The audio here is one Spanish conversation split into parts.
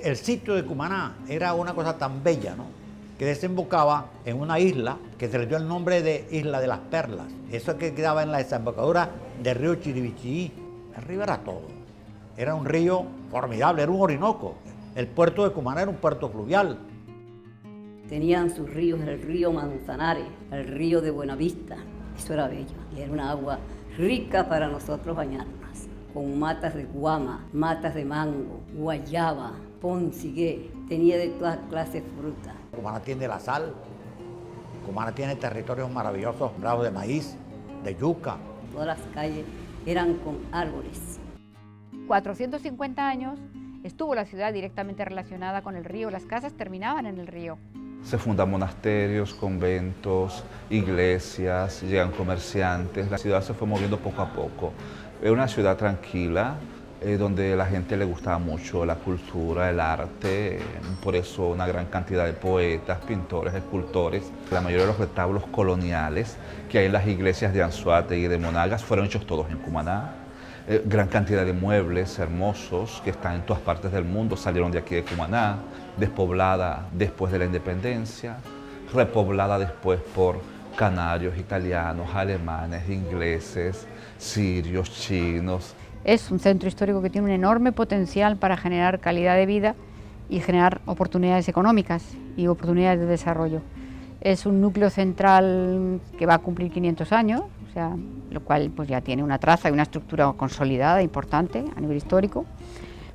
El sitio de Cumaná era una cosa tan bella, ¿no?, que desembocaba en una isla que se le dio el nombre de Isla de las Perlas. Eso que quedaba en la desembocadura del río Chiribichií. Arriba era todo. Era un río formidable, era un Orinoco. El puerto de Cumaná era un puerto fluvial. Tenían sus ríos, el río Manzanares, el río de Buenavista. Eso era bello y era una agua rica para nosotros bañarnos, con matas de guama, matas de mango, guayaba, poncigué, tenía de todas clases de frutas. Cumaná tiene la sal, Cumaná tiene territorios maravillosos, prados de maíz, de yuca. Todas las calles eran con árboles. 450 años estuvo la ciudad directamente relacionada con el río, las casas terminaban en el río. Se fundan monasterios, conventos, iglesias, llegan comerciantes, la ciudad se fue moviendo poco a poco. Era una ciudad tranquila, donde a la gente le gustaba mucho la cultura, el arte, por eso una gran cantidad de poetas, pintores, escultores. La mayoría de los retablos coloniales que hay en las iglesias de Anzoátegui y de Monagas fueron hechos todos en Cumaná. Gran cantidad de muebles hermosos que están en todas partes del mundo salieron de aquí de Cumaná, despoblada después de la independencia, repoblada después por canarios, italianos, alemanes, ingleses, sirios, chinos. Es un centro histórico que tiene un enorme potencial para generar calidad de vida y generar oportunidades económicas y oportunidades de desarrollo. Es un núcleo central que va a cumplir 500 años, o sea, lo cual pues ya tiene una traza y una estructura consolidada, importante a nivel histórico,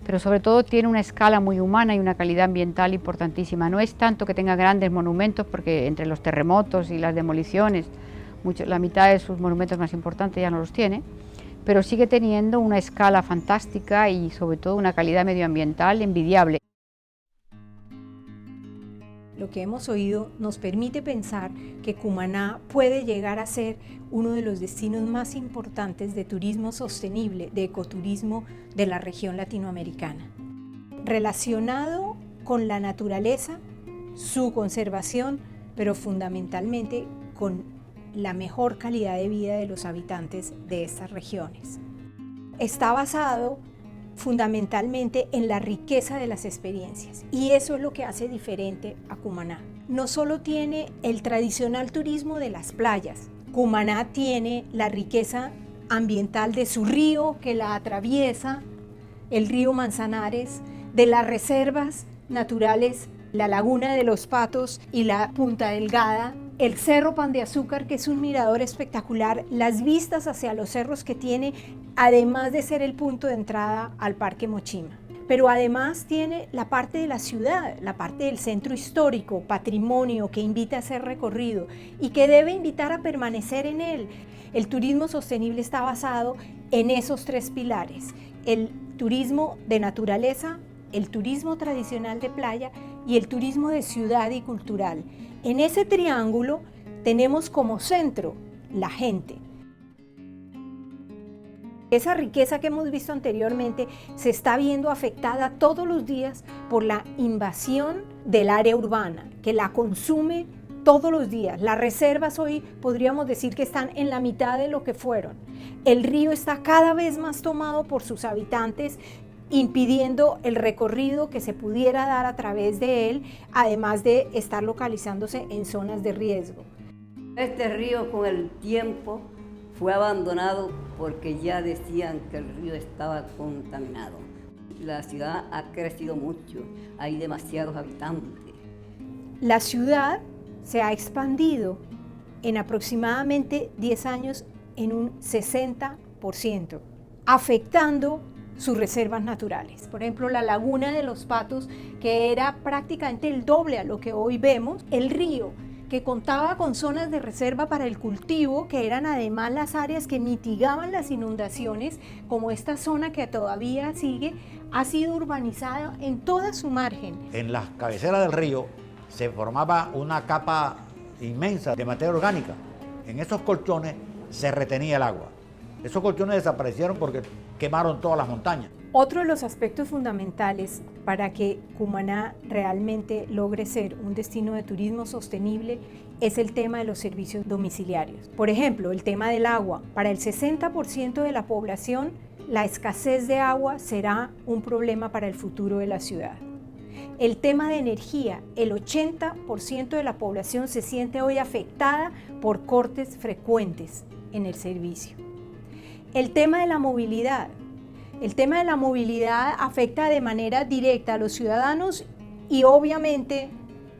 pero sobre todo tiene una escala muy humana y una calidad ambiental importantísima. No es tanto que tenga grandes monumentos, porque entre los terremotos y las demoliciones, la mitad de sus monumentos más importantes ya no los tiene, pero sigue teniendo una escala fantástica y sobre todo una calidad medioambiental envidiable. Lo que hemos oído nos permite pensar que Cumaná puede llegar a ser uno de los destinos más importantes de turismo sostenible, de ecoturismo de la región latinoamericana. Relacionado con la naturaleza, su conservación, pero fundamentalmente con la mejor calidad de vida de los habitantes de estas regiones. Está basado fundamentalmente en la riqueza de las experiencias, y eso es lo que hace diferente a Cumaná. No solo tiene el tradicional turismo de las playas, Cumaná tiene la riqueza ambiental de su río que la atraviesa, el río Manzanares, de las reservas naturales, la Laguna de los Patos y la Punta Delgada, el Cerro Pan de Azúcar, que es un mirador espectacular, las vistas hacia los cerros que tiene, además de ser el punto de entrada al Parque Mochima. Pero además tiene la parte de la ciudad, la parte del centro histórico, patrimonio que invita a ser recorrido y que debe invitar a permanecer en él. El turismo sostenible está basado en esos tres pilares: el turismo de naturaleza, el turismo tradicional de playa y el turismo de ciudad y cultural. En ese triángulo tenemos como centro la gente. Esa riqueza que hemos visto anteriormente se está viendo afectada todos los días por la invasión del área urbana, que la consume todos los días. Las reservas hoy podríamos decir que están en la mitad de lo que fueron. El río está cada vez más tomado por sus habitantes, impidiendo el recorrido que se pudiera dar a través de él, además de estar localizándose en zonas de riesgo. Este río con el tiempo fue abandonado porque ya decían que el río estaba contaminado. La ciudad ha crecido mucho, hay demasiados habitantes. La ciudad se ha expandido en aproximadamente 10 años en un 60%, afectando sus reservas naturales. Por ejemplo, la Laguna de los Patos, que era prácticamente el doble a lo que hoy vemos, el río, que contaba con zonas de reserva para el cultivo, que eran además las áreas que mitigaban las inundaciones, como esta zona que todavía sigue, ha sido urbanizada en toda su margen. En las cabeceras del río se formaba una capa inmensa de materia orgánica. En esos colchones se retenía el agua. Esos colchones desaparecieron porque quemaron todas las montañas. Otro de los aspectos fundamentales para que Cumaná realmente logre ser un destino de turismo sostenible es el tema de los servicios domiciliarios. Por ejemplo, el tema del agua. Para el 60% de la población, la escasez de agua será un problema para el futuro de la ciudad. El tema de energía, el 80% de la población se siente hoy afectada por cortes frecuentes en el servicio. El tema de la movilidad. El tema de la movilidad afecta de manera directa a los ciudadanos y obviamente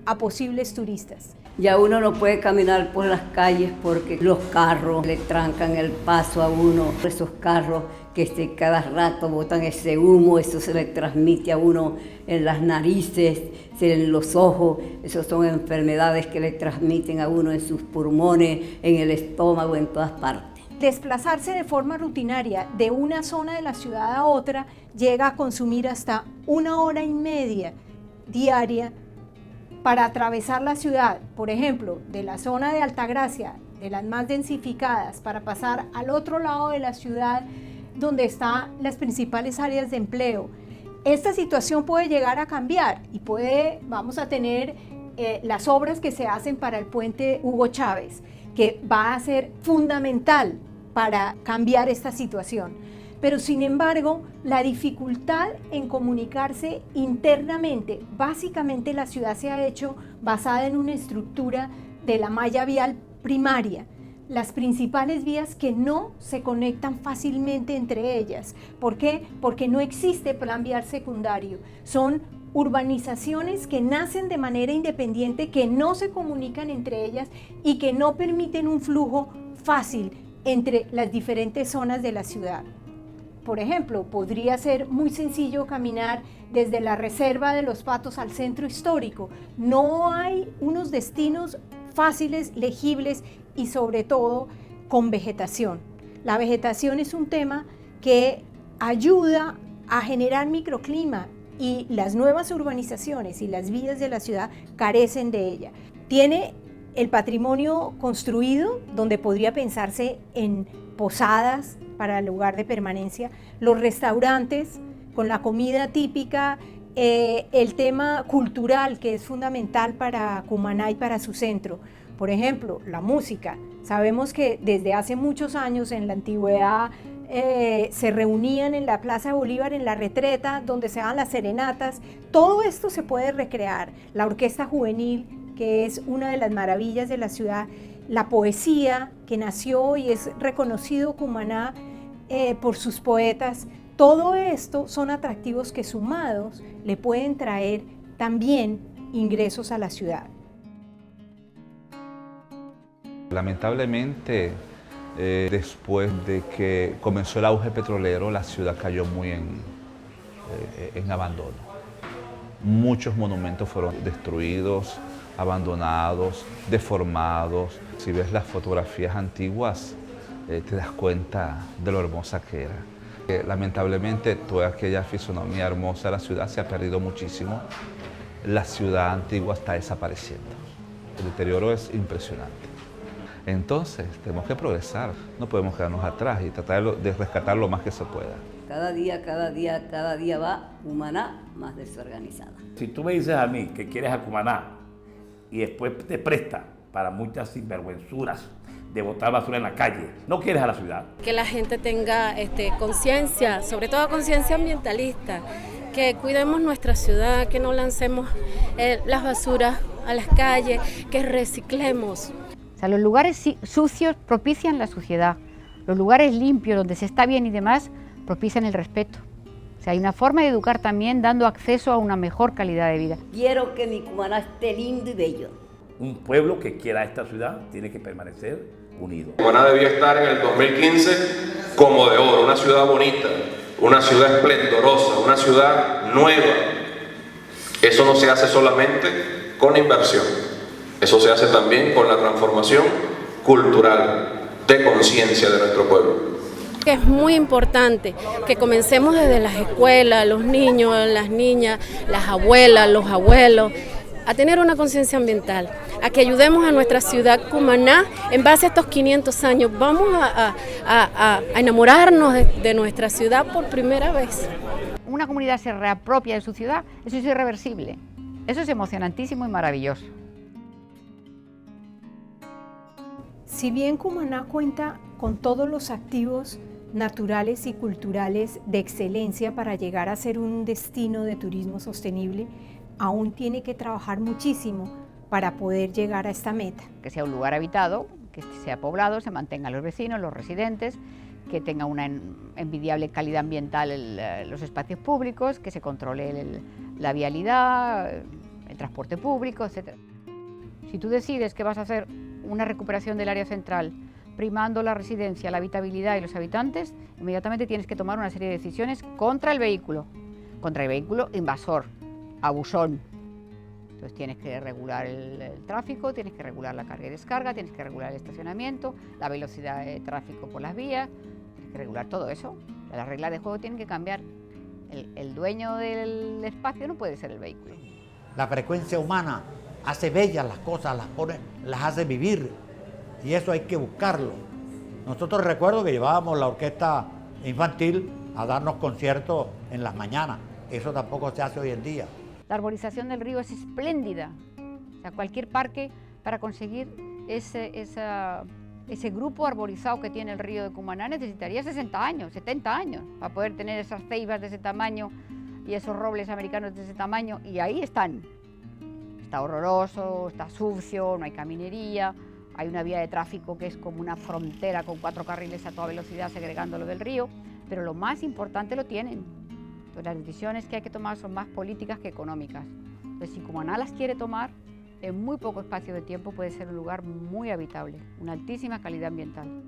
a posibles turistas. Ya uno no puede caminar por las calles porque los carros le trancan el paso a uno. Esos carros que cada rato botan ese humo, eso se le transmite a uno en las narices, en los ojos. Esas son enfermedades que le transmiten a uno en sus pulmones, en el estómago, en todas partes. Desplazarse de forma rutinaria de una zona de la ciudad a otra llega a consumir hasta 1 hora y media diaria para atravesar la ciudad, por ejemplo, de la zona de Altagracia, de las más densificadas, para pasar al otro lado de la ciudad donde están las principales áreas de empleo. Esta situación puede llegar a cambiar y vamos a tener las obras que se hacen para el puente Hugo Chávez, que va a ser fundamental para cambiar esta situación. Pero sin embargo, la dificultad en comunicarse internamente, básicamente la ciudad se ha hecho basada en una estructura de la malla vial primaria, las principales vías que no se conectan fácilmente entre ellas. ¿Por qué? Porque no existe plan vial secundario. Son urbanizaciones que nacen de manera independiente, que no se comunican entre ellas y que no permiten un flujo fácil entre las diferentes zonas de la ciudad. Por ejemplo, podría ser muy sencillo caminar desde la Reserva de los Patos al centro histórico. No hay unos destinos fáciles, legibles y sobre todo con vegetación. La vegetación es un tema que ayuda a generar microclima y las nuevas urbanizaciones y las vías de la ciudad carecen de ella. Tiene el patrimonio construido, donde podría pensarse en posadas para el lugar de permanencia, los restaurantes con la comida típica, el tema cultural que es fundamental para Cumaná y para su centro. Por ejemplo, la música. Sabemos que desde hace muchos años en la antigüedad se reunían en la Plaza de Bolívar, en la Retreta, donde se daban las serenatas. Todo esto se puede recrear. La orquesta juvenil, que es una de las maravillas de la ciudad, la poesía que nació y es reconocido Cumaná por sus poetas. Todo esto son atractivos que sumados le pueden traer también ingresos a la ciudad. Lamentablemente, después de que comenzó el auge petrolero, la ciudad cayó muy en abandono. Muchos monumentos fueron destruidos, abandonados, deformados. Si ves las fotografías antiguas, te das cuenta de lo hermosa que era. Lamentablemente, toda aquella fisonomía hermosa de la ciudad se ha perdido muchísimo. La ciudad antigua está desapareciendo. El deterioro es impresionante. Entonces, tenemos que progresar. No podemos quedarnos atrás y tratar de rescatar lo más que se pueda. Cada día va Cumaná más desorganizada. Si tú me dices a mí que quieres a Cumaná y después te presta para muchas sinvergüenzuras de botar basura en la calle, no quieres a la ciudad. Que la gente tenga conciencia, sobre todo conciencia ambientalista, que cuidemos nuestra ciudad, que no lancemos las basuras a las calles, que reciclemos. O sea, los lugares sucios propician la suciedad, los lugares limpios, donde se está bien y demás, propician el respeto. O sea, hay una forma de educar también dando acceso a una mejor calidad de vida. Quiero que mi Cumaná esté lindo y bello. Un pueblo que quiera esta ciudad tiene que permanecer unido. Cumaná debió estar en el 2015 como de oro, una ciudad bonita, una ciudad esplendorosa, una ciudad nueva. Eso no se hace solamente con inversión, eso se hace también con la transformación cultural, de conciencia de nuestro pueblo. Es muy importante que comencemos desde las escuelas, los niños, las niñas, las abuelas, los abuelos, a tener una conciencia ambiental, a que ayudemos a nuestra ciudad Cumaná en base a estos 500 años. Vamos a enamorarnos de nuestra ciudad por primera vez. Una comunidad se reapropia de su ciudad, eso es irreversible. Eso es emocionantísimo y maravilloso. Si bien Cumaná cuenta con todos los activos naturales y culturales de excelencia para llegar a ser un destino de turismo sostenible, aún tiene que trabajar muchísimo para poder llegar a esta meta. Que sea un lugar habitado, que sea poblado, se mantengan los vecinos, los residentes, que tenga una envidiable calidad ambiental los espacios públicos, que se controle la vialidad, el transporte público, etc. Si tú decides que vas a hacer una recuperación del área central, primando la residencia, la habitabilidad y los habitantes, inmediatamente tienes que tomar una serie de decisiones contra el vehículo invasor, abusón. Entonces tienes que regular el tráfico, tienes que regular la carga y descarga, tienes que regular el estacionamiento, la velocidad de tráfico por las vías, tienes que regular todo eso. Las reglas de juego tienen que cambiar. El dueño del espacio no puede ser el vehículo. La frecuencia humana hace bellas las cosas, las hace vivir, y eso hay que buscarlo. Nosotros recuerdo que llevábamos la orquesta infantil a darnos conciertos en las mañanas. Eso tampoco se hace hoy en día. La arborización del río es espléndida. O sea, cualquier parque para conseguir ese grupo arborizado que tiene el río de Cumaná necesitaría 60 años, 70 años para poder tener esas ceibas de ese tamaño y esos robles americanos de ese tamaño, y ahí están. Está horroroso, está sucio, no hay caminería, hay una vía de tráfico que es como una frontera con 4 carriles a toda velocidad segregándolo del río, pero lo más importante lo tienen. Entonces, las decisiones que hay que tomar son más políticas que económicas. Entonces, si Cumaná las quiere tomar, en muy poco espacio de tiempo puede ser un lugar muy habitable, una altísima calidad ambiental.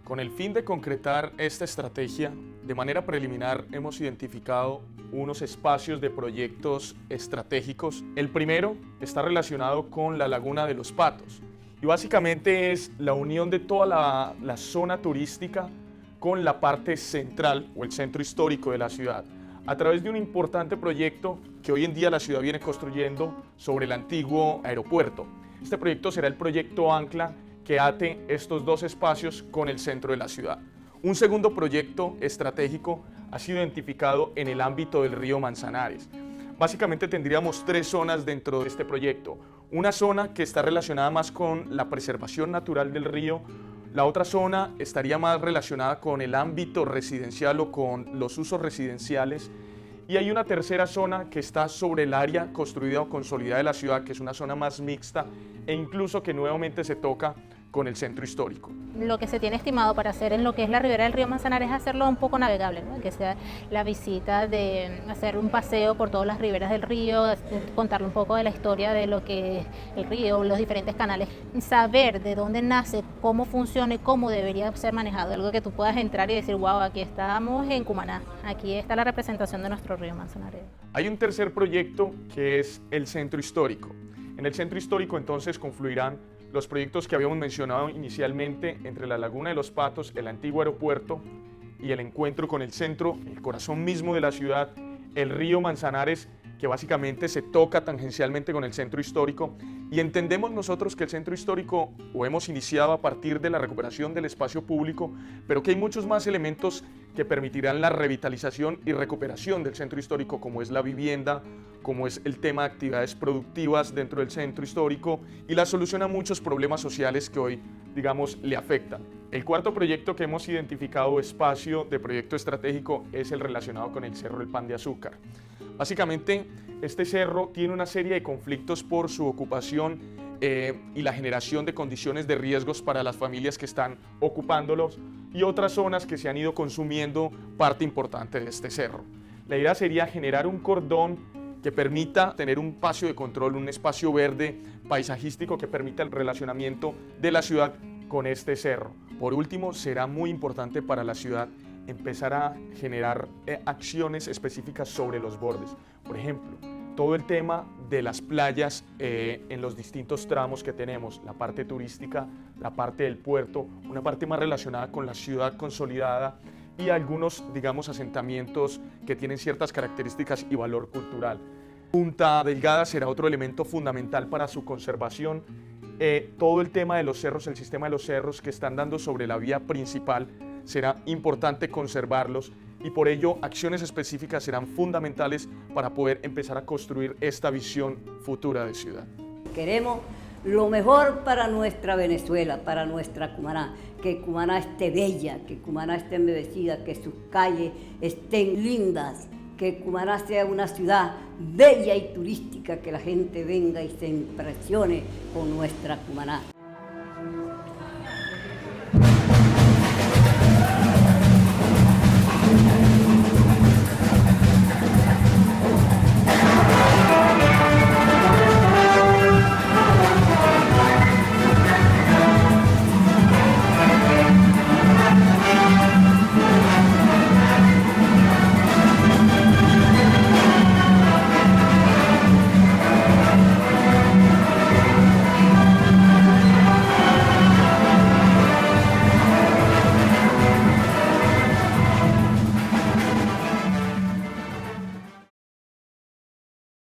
Con el fin de concretar esta estrategia, de manera preliminar hemos identificado unos espacios de proyectos estratégicos. El primero está relacionado con la Laguna de los Patos y básicamente es la unión de toda la zona turística con la parte central o el centro histórico de la ciudad, a través de un importante proyecto que hoy en día la ciudad viene construyendo sobre el antiguo aeropuerto. Este proyecto será el proyecto Ancla, que ate estos dos espacios con el centro de la ciudad. Un segundo proyecto estratégico ha sido identificado en el ámbito del río Manzanares. Básicamente tendríamos 3 zonas dentro de este proyecto. Una zona que está relacionada más con la preservación natural del río. La otra zona estaría más relacionada con el ámbito residencial o con los usos residenciales. Y hay una tercera zona que está sobre el área construida o consolidada de la ciudad, que es una zona más mixta e incluso que nuevamente se toca con el centro histórico. Lo que se tiene estimado para hacer en lo que es la ribera del río Manzanares es hacerlo un poco navegable, ¿no? Que sea la visita de hacer un paseo por todas las riberas del río, contarle un poco de la historia de lo que es el río, los diferentes canales, saber de dónde nace, cómo funciona y cómo debería ser manejado, algo que tú puedas entrar y decir, wow, aquí estamos en Cumaná, aquí está la representación de nuestro río Manzanares. Hay un tercer proyecto que es el centro histórico. En el centro histórico entonces confluirán los proyectos que habíamos mencionado inicialmente entre la Laguna de los Patos, el antiguo aeropuerto y el encuentro con el centro, el corazón mismo de la ciudad, el río Manzanares, que básicamente se toca tangencialmente con el centro histórico, y entendemos nosotros que el centro histórico lo hemos iniciado a partir de la recuperación del espacio público, pero que hay muchos más elementos que permitirán la revitalización y recuperación del centro histórico, como es la vivienda, como es el tema de actividades productivas dentro del centro histórico y la solución a muchos problemas sociales que hoy, digamos, le afectan. El cuarto proyecto que hemos identificado, espacio de proyecto estratégico, es el relacionado con el Cerro del Pan de Azúcar. Básicamente, este cerro tiene una serie de conflictos por su ocupación y la generación de condiciones de riesgos para las familias que están ocupándolos y otras zonas que se han ido consumiendo parte importante de este cerro. La idea sería generar un cordón que permita tener un espacio de control, un espacio verde paisajístico que permita el relacionamiento de la ciudad con este cerro. Por último, será muy importante para la ciudad empezar a generar acciones específicas sobre los bordes. Por ejemplo, todo el tema de las playas en los distintos tramos que tenemos, la parte turística, la parte del puerto, una parte más relacionada con la ciudad consolidada y algunos, digamos, asentamientos que tienen ciertas características y valor cultural. Punta Delgada será otro elemento fundamental para su conservación. Todo el tema de los cerros, el sistema de los cerros que están dando sobre la vía principal, será importante conservarlos y por ello acciones específicas serán fundamentales para poder empezar a construir esta visión futura de ciudad. Queremos lo mejor para nuestra Venezuela, para nuestra Cumaná, que Cumaná esté bella, que Cumaná esté embellecida, que sus calles estén lindas, que Cumaná sea una ciudad bella y turística, que la gente venga y se impresione con nuestra Cumaná.